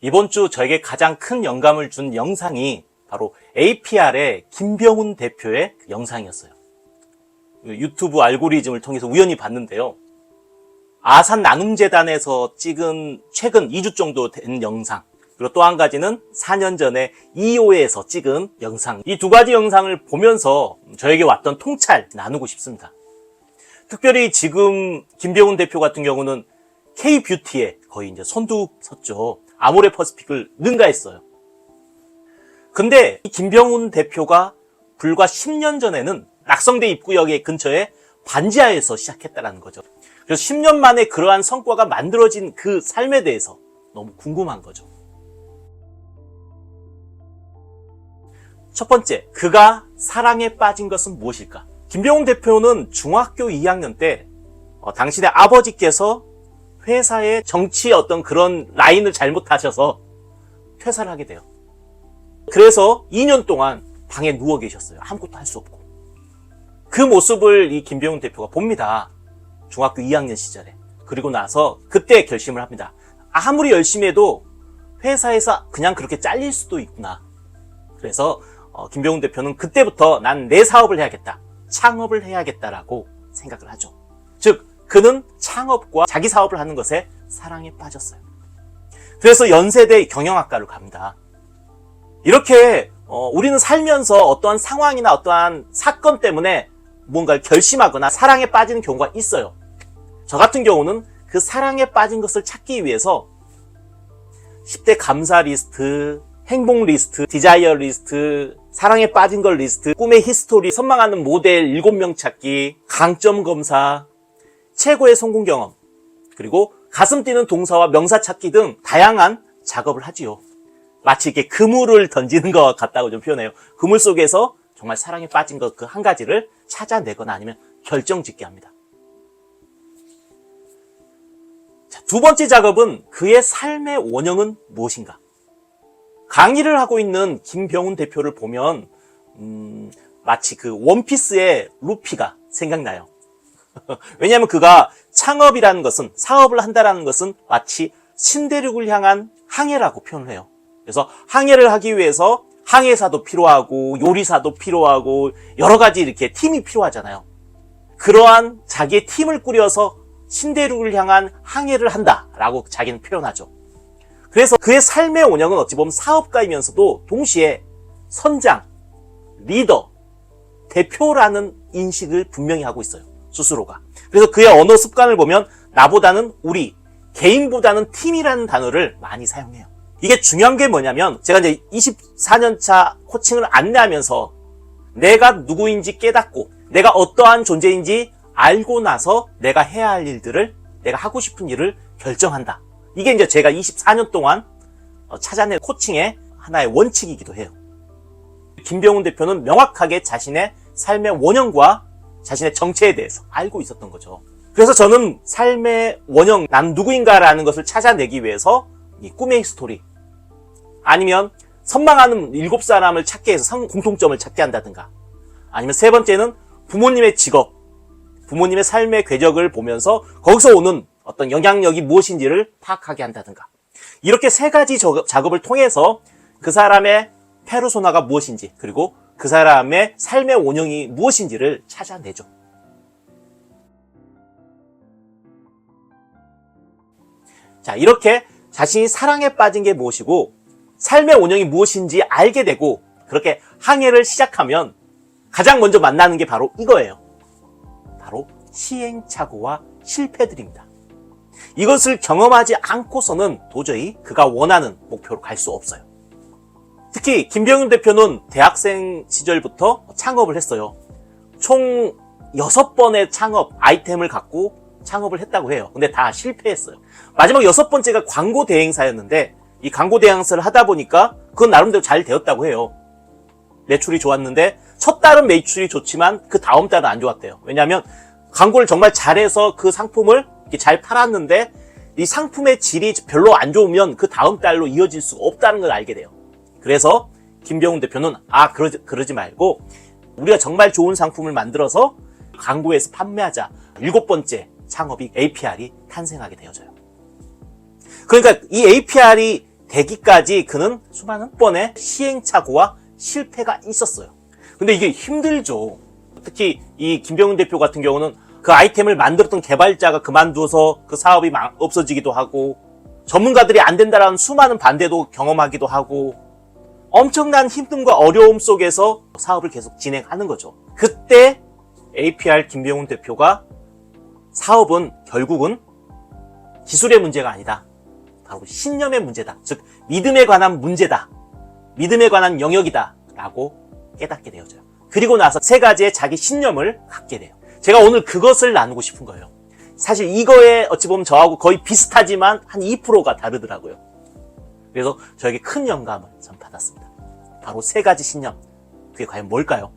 이번 주 저에게 가장 큰 영감을 준 영상이 바로 APR의 김병훈 대표의 그 영상이었어요. 유튜브 알고리즘을 통해서 우연히 봤는데요. 아산나눔재단에서 찍은 최근 2주 정도 된 영상, 그리고 또 한 가지는 4년 전에 EO에서 찍은 영상, 이 두 가지 영상을 보면서 저에게 왔던 통찰 나누고 싶습니다. 특별히 지금 김병훈 대표 같은 경우는 K뷰티에 거의 이제 선두섰죠. 아모레퍼시픽을 능가했어요. 근데 이 김병훈 대표가 불과 10년 전에는 낙성대 입구역 근처에 반지하에서 시작했다는 거죠. 그래서 10년 만에 그러한 성과가 만들어진 그 삶에 대해서 너무 궁금한 거죠. 첫 번째, 그가 사랑에 빠진 것은 무엇일까? 김병훈 대표는 중학교 2학년 때 당신의 아버지께서 회사의 정치 어떤 그런 라인을 잘못하셔서 퇴사를 하게 돼요. 그래서 2년 동안 방에 누워 계셨어요. 아무것도 할 수 없고. 그 모습을 이 김병훈 대표가 봅니다. 중학교 2학년 시절에. 그리고 나서 그때 결심을 합니다. 아무리 열심히 해도 회사에서 그냥 그렇게 잘릴 수도 있구나. 그래서 김병훈 대표는 그때부터 난 내 사업을 해야겠다. 창업을 해야겠다라고 생각을 하죠. 즉 그는 창업과 자기 사업을 하는 것에 사랑에 빠졌어요. 그래서 연세대 경영학과를 갑니다. 이렇게 우리는 살면서 어떠한 상황이나 어떠한 사건 때문에 뭔가를 결심하거나 사랑에 빠지는 경우가 있어요. 저 같은 경우는 그 사랑에 빠진 것을 찾기 위해서 10대 감사 리스트, 행복 리스트, 디자이어 리스트, 사랑에 빠진 걸 리스트, 꿈의 히스토리, 선망하는 모델 7명 찾기, 강점 검사, 최고의 성공 경험, 그리고 가슴 뛰는 동사와 명사 찾기 등 다양한 작업을 하지요. 마치 이렇게 그물을 던지는 것 같다고 좀 표현해요. 그물 속에서 정말 사랑에 빠진 것 그 한 가지를 찾아내거나 아니면 결정짓게 합니다. 자, 두 번째 작업은 그의 삶의 원형은 무엇인가? 강의를 하고 있는 김병훈 대표를 보면 마치 그 원피스의 루피가 생각나요. 왜냐하면 그가 창업이라는 것은, 사업을 한다라는 것은 마치 신대륙을 향한 항해라고 표현을 해요. 그래서 항해를 하기 위해서 항해사도 필요하고 요리사도 필요하고 여러 가지 이렇게 팀이 필요하잖아요. 그러한 자기의 팀을 꾸려서 신대륙을 향한 항해를 한다라고 자기는 표현하죠. 그래서 그의 삶의 원형은 어찌 보면 사업가이면서도 동시에 선장, 리더, 대표라는 인식을 분명히 하고 있어요. 스스로가. 그래서 그의 언어 습관을 보면 나보다는 우리, 개인보다는 팀이라는 단어를 많이 사용해요. 이게 중요한 게 뭐냐면 제가 이제 24년차 코칭을 안내하면서 내가 누구인지 깨닫고 내가 어떠한 존재인지 알고 나서 내가 해야 할 일들을, 내가 하고 싶은 일을 결정한다. 이게 이제 제가 24년 동안 찾아낸 코칭의 하나의 원칙이기도 해요. 김병훈 대표는 명확하게 자신의 삶의 원형과 자신의 정체에 대해서 알고 있었던 거죠. 그래서 저는 삶의 원형, 난 누구인가라는 것을 찾아내기 위해서 이 꿈의 스토리, 아니면 선망하는 7사람을 찾게 해서 공통점을 찾게 한다든가, 아니면 세 번째는 부모님의 직업, 부모님의 삶의 궤적을 보면서 거기서 오는 어떤 영향력이 무엇인지를 파악하게 한다든가, 이렇게 세 가지 작업을 통해서 그 사람의 페르소나가 무엇인지, 그리고 그 사람의 삶의 원형이 무엇인지를 찾아내죠. 자, 이렇게 자신이 사랑에 빠진 게 무엇이고 삶의 원형이 무엇인지 알게 되고 그렇게 항해를 시작하면 가장 먼저 만나는 게 바로 이거예요. 바로 시행착오와 실패들입니다. 이것을 경험하지 않고서는 도저히 그가 원하는 목표로 갈 수 없어요. 특히 김병훈 대표는 대학생 시절부터 창업을 했어요. 총 6번의 창업 아이템을 갖고 창업을 했다고 해요. 근데 다 실패했어요. 마지막 6번째가 광고 대행사였는데 이 광고 대행사를 하다 보니까 그건 나름대로 잘 되었다고 해요. 매출이 좋았는데 첫 달은 매출이 좋지만 그 다음 달은 안 좋았대요. 왜냐하면 광고를 정말 잘해서 그 상품을 이렇게 잘 팔았는데 이 상품의 질이 별로 안 좋으면 그 다음 달로 이어질 수가 없다는 걸 알게 돼요. 그래서 김병훈 대표는 그러지 말고 우리가 정말 좋은 상품을 만들어서 광고에서 판매하자. 7번째 창업이 APR이 탄생하게 되어져요. 그러니까 이 APR이 되기까지 그는 수많은 번의 시행착오와 실패가 있었어요. 근데 이게 힘들죠. 특히 이 김병훈 대표 같은 경우는 그 아이템을 만들었던 개발자가 그만두어서 그 사업이 없어지기도 하고, 전문가들이 안 된다라는 수많은 반대도 경험하기도 하고, 엄청난 힘듦과 어려움 속에서 사업을 계속 진행하는 거죠. 그때 APR 김병훈 대표가 사업은 결국은 기술의 문제가 아니다, 바로 신념의 문제다, 즉 믿음에 관한 문제다, 믿음에 관한 영역이다 라고 깨닫게 되어져요. 그리고 나서 세 가지의 자기 신념을 갖게 돼요. 제가 오늘 그것을 나누고 싶은 거예요. 사실 이거에 어찌 보면 저하고 거의 비슷하지만 한 2%가 다르더라고요. 그래서 저에게 큰 영감을 전 받았습니다. 바로 세 가지 신념. 그게 과연 뭘까요?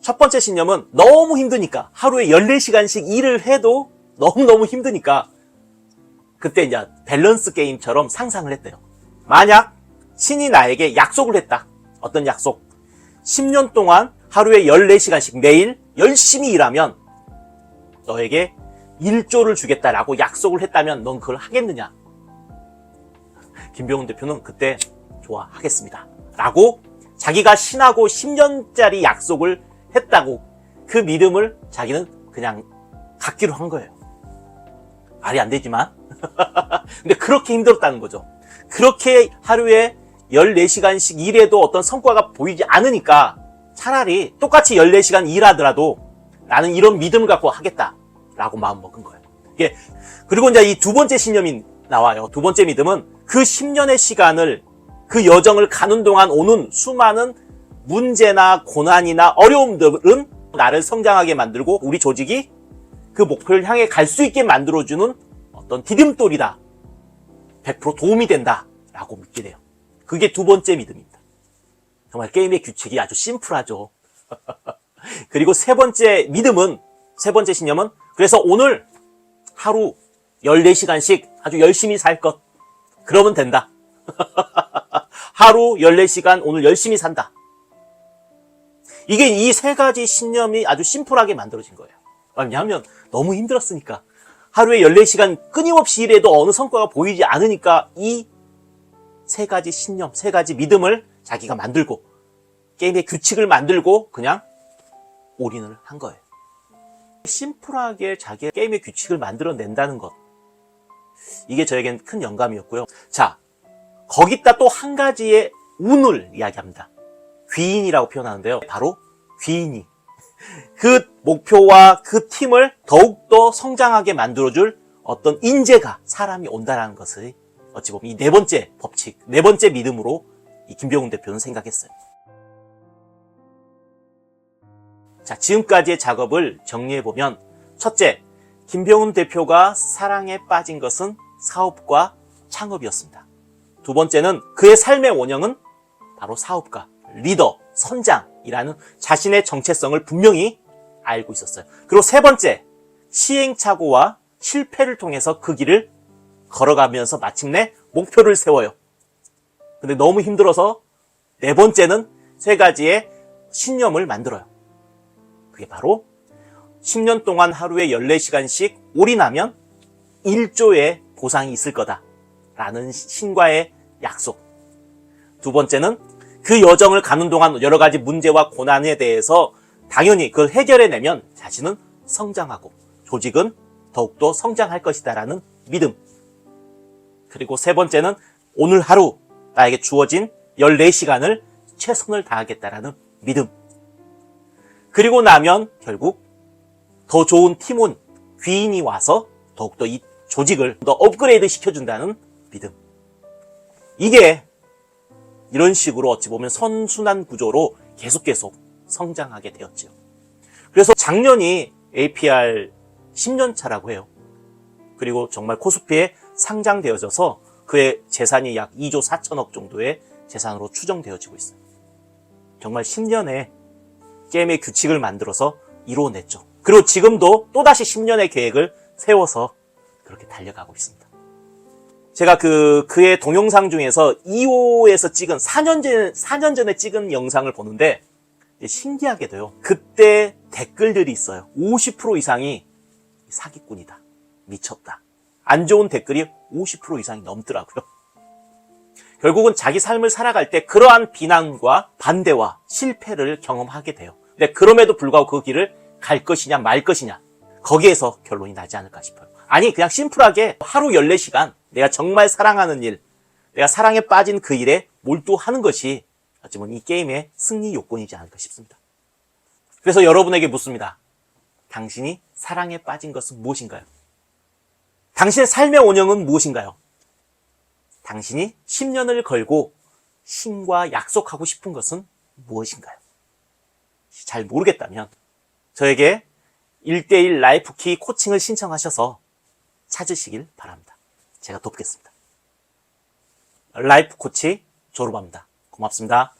첫 번째 신념은 너무 힘드니까, 하루에 14시간씩 일을 해도 너무너무 힘드니까 그때 이제 밸런스 게임처럼 상상을 했대요. 만약 신이 나에게 약속을 했다. 어떤 약속? 10년 동안 하루에 14시간씩 매일 열심히 일하면 너에게 1조를 주겠다라고 약속을 했다면 넌 그걸 하겠느냐? 김병훈 대표는 그때 좋아, 하겠습니다 라고 자기가 신하고 10년짜리 약속을 했다고 그 믿음을 자기는 그냥 갖기로 한 거예요. 말이 안 되지만 근데 그렇게 힘들었다는 거죠. 그렇게 하루에 14시간씩 일해도 어떤 성과가 보이지 않으니까 차라리 똑같이 14시간 일하더라도 나는 이런 믿음을 갖고 하겠다라고 마음먹은 거예요. 그리고 이제 이 두 번째 신념이 나와요. 두 번째 믿음은 그 10년의 시간을, 그 여정을 가는 동안 오는 수많은 문제나 고난이나 어려움들은 나를 성장하게 만들고 우리 조직이 그 목표를 향해 갈 수 있게 만들어주는 어떤 디딤돌이다, 100% 도움이 된다 라고 믿게 돼요. 그게 두 번째 믿음입니다. 정말 게임의 규칙이 아주 심플하죠. 그리고 세 번째 믿음은, 세 번째 신념은, 그래서 오늘 하루 14시간씩 아주 열심히 살 것, 그러면 된다. 하루 14시간 오늘 열심히 산다. 이게 이 세 가지 신념이 아주 심플하게 만들어진 거예요. 왜냐하면 너무 힘들었으니까. 하루에 14시간 끊임없이 일해도 어느 성과가 보이지 않으니까 이 세 가지 신념, 세 가지 믿음을 자기가 만들고 게임의 규칙을 만들고 그냥 올인을 한 거예요. 심플하게 자기의 게임의 규칙을 만들어낸다는 것, 이게 저에겐 큰 영감이었고요. 자, 거기다 또 한 가지의 운을 이야기합니다. 귀인이라고 표현하는데요. 바로 귀인이 그 목표와 그 팀을 더욱더 성장하게 만들어줄 어떤 인재가, 사람이 온다는 것을 어찌 보면 이 네 번째 법칙, 네 번째 믿음으로 이 김병훈 대표는 생각했어요. 자, 지금까지의 작업을 정리해보면, 첫째, 김병훈 대표가 사랑에 빠진 것은 사업과 창업이었습니다. 두 번째는 그의 삶의 원형은 바로 사업가, 리더, 선장이라는 자신의 정체성을 분명히 알고 있었어요. 그리고 세 번째, 시행착오와 실패를 통해서 그 길을 걸어가면서 마침내 목표를 세워요. 근데 너무 힘들어서 네 번째는 세 가지의 신념을 만들어요. 그게 바로 10년 동안 하루에 14시간씩 올인하면 1조의 보상이 있을 거다라는 신과의 약속. 두 번째는 그 여정을 가는 동안 여러 가지 문제와 고난에 대해서 당연히 그걸 해결해내면 자신은 성장하고 조직은 더욱더 성장할 것이다라는 믿음. 그리고 세 번째는 오늘 하루 나에게 주어진 14시간을 최선을 다하겠다라는 믿음. 그리고 나면 결국 더 좋은 팀원, 귀인이 와서 더욱더 이 조직을 더 업그레이드 시켜준다는 믿음. 이게 이런 식으로 어찌 보면 선순환 구조로 계속 성장하게 되었죠. 그래서 작년이 APR 10년 차라고 해요. 그리고 정말 코스피에 상장되어져서 그의 재산이 약 2조 4천억 정도의 재산으로 추정되어지고 있어요. 정말 10년에 게임의 규칙을 만들어서 이루어냈죠. 그리고 지금도 또다시 10년의 계획을 세워서 그렇게 달려가고 있습니다. 제가 그의 동영상 중에서 2호에서 찍은 4년 전에 찍은 영상을 보는데 신기하게도요, 그때 댓글들이 있어요. 50% 이상이 사기꾼이다, 미쳤다, 안 좋은 댓글이 50% 이상이 넘더라고요. 결국은 자기 삶을 살아갈 때 그러한 비난과 반대와 실패를 경험하게 돼요. 근데 그럼에도 불구하고 그 길을 갈 것이냐 말 것이냐, 거기에서 결론이 나지 않을까 싶어요. 아니, 그냥 심플하게 하루 14시간 내가 정말 사랑하는 일, 내가 사랑에 빠진 그 일에 몰두하는 것이 어쩌면 이 게임의 승리 요건이지 않을까 싶습니다. 그래서 여러분에게 묻습니다. 당신이 사랑에 빠진 것은 무엇인가요? 당신의 삶의 원형은 무엇인가요? 당신이 10년을 걸고 신과 약속하고 싶은 것은 무엇인가요? 잘 모르겠다면 저에게 1:1 라이프키 코칭을 신청하셔서 찾으시길 바랍니다. 제가 돕겠습니다. 라이프 코치 조르바입니다. 고맙습니다.